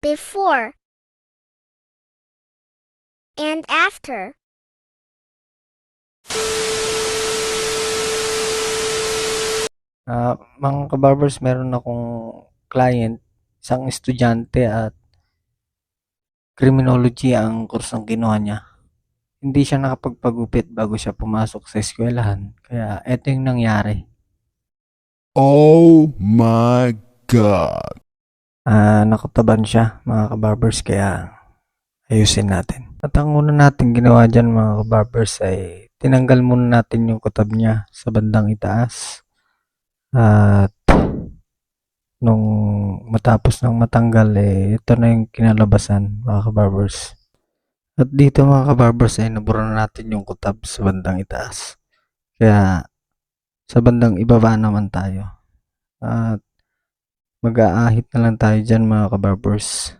before, and after. Mga kabarbers, meron akong client, isang estudyante at criminology ang kursong kinuha niya. Hindi siya nakapagpagupit bago siya pumasok sa eskwelahan. Kaya eto yung nangyari. Oh my god. Nakataban siya mga kabarbers kaya ayusin natin. At ang una natin ginawa dyan mga kabarbers ay tinanggal muna natin yung kutab niya sa bandang itaas. At nung matapos ng matanggal ito na yung kinalabasan mga kabarbers. At dito mga kabarbers ay nabura na natin yung kutab sa bandang itaas. Kaya sa bandang ibaba naman tayo. At mag-aahit na lang tayo dyan mga kabarbers.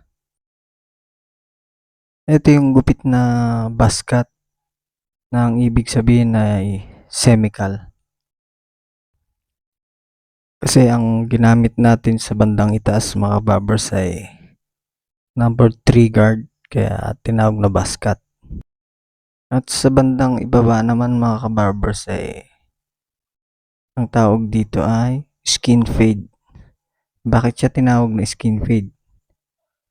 Ito yung gupit na basket na ang ibig sabihin ay semical. Kasi ang ginamit natin sa bandang itaas mga kabarbers ay number 3 guard kaya tinawag na basket. At sa bandang ibaba naman mga kabarbers ay ang tawag dito ay skin fade. Bakit siya tinawag na skin fade?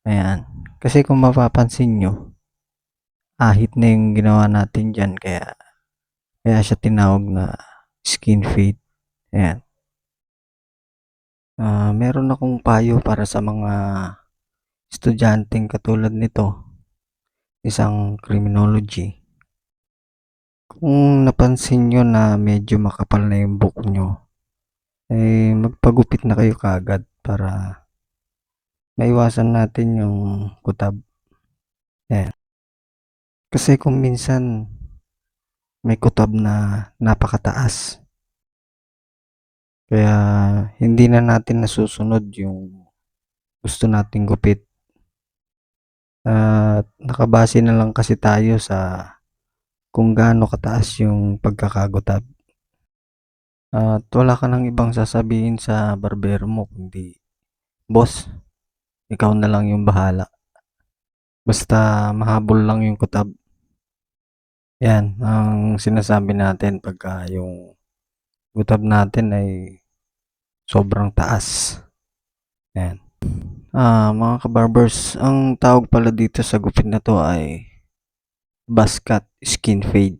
Ayan. Kasi kung mapapansin nyo, ahit na yung ginawa natin dyan kaya siya tinawag na skin fade. Ayan. Meron akong payo para sa mga estudyanteng katulad nito, isang criminology. Kung napansin nyo na medyo makapal na yung buhok nyo, magpagupit na kayo kaagad para maiwasan natin yung kutab. Ayan. Kasi kung minsan may kutab na napakataas, kaya hindi na natin nasusunod yung gusto nating gupit. At nakabase na lang kasi tayo sa kung gaano kataas yung pagkakagutab. At wala ka nang ibang sasabihin sa barbero mo kundi, "Boss, ikaw na lang yung bahala. Basta mahabol lang yung kutab." Yan ang sinasabi natin pagka yung kutab natin ay sobrang taas. Yan. Mga kabarbers, ang tawag pala dito sa gupit na to ay basket skin fade.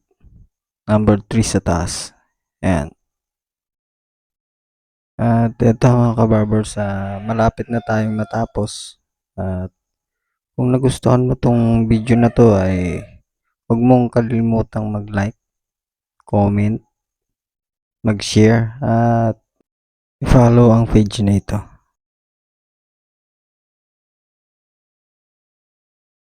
Number 3 sa taas. Ayan. At ito mga kabarbers, malapit na tayong matapos. At kung nagustuhan mo tong video na to ay huwag mong kalimutang mag-like, comment, mag-share at i-follow ang page na ito.